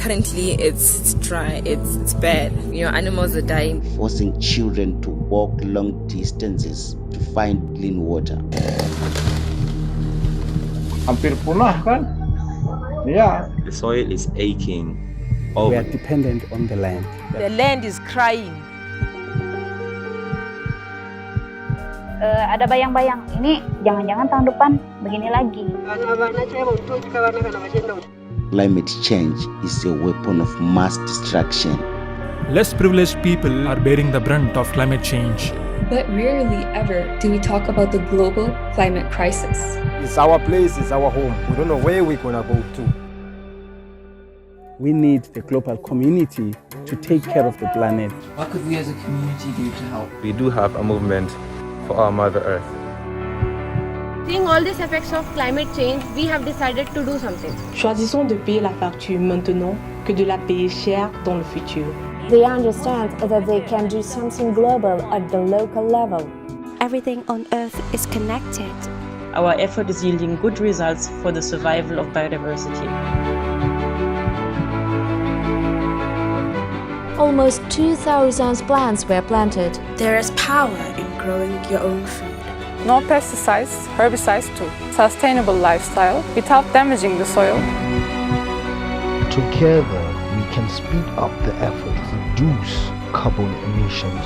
currently it's dry, it's bad. Animals are dying. Forcing children to walk long distances to find clean water. Hampir punah kan? Yeah. The soil is aching. We are dependent on the land. The land is crying. Ada bayang-bayang ini jangan-jangan tahun depan begini lagi. Climate change is a weapon of mass destruction. Less privileged people are bearing the brunt of climate change. But rarely ever do we talk about the global climate crisis. It's our place, it's our home. We don't know where we're gonna go to. We need the global community to take care of the planet. What could we as a community do to help? We do have a movement for our Mother Earth. Seeing all these effects of climate change, we have decided to do something. Choisissons de payer la facture maintenant que de la payer cher dans le futur. They understand that they can do something global at the local level. Everything on Earth is connected. Our effort is yielding good results for the survival of biodiversity. Almost 2,000 plants were planted. There is power in growing your own food. No pesticides, herbicides too. Sustainable lifestyle without damaging the soil. Together, we can speed up the effort to reduce carbon emissions.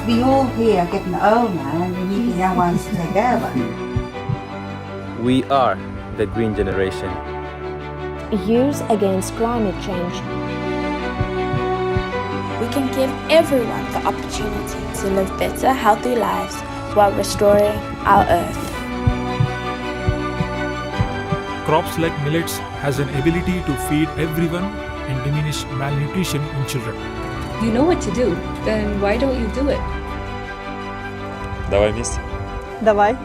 We all here are getting older and we need the young ones together. We are the green generation. Youth against climate change. We can give everyone the opportunity to live better, healthy lives while restoring our Earth. Crops like millets has an ability to feed everyone and diminish malnutrition in children. You know what to do, then why don't you do it? Давай вместе. Давай.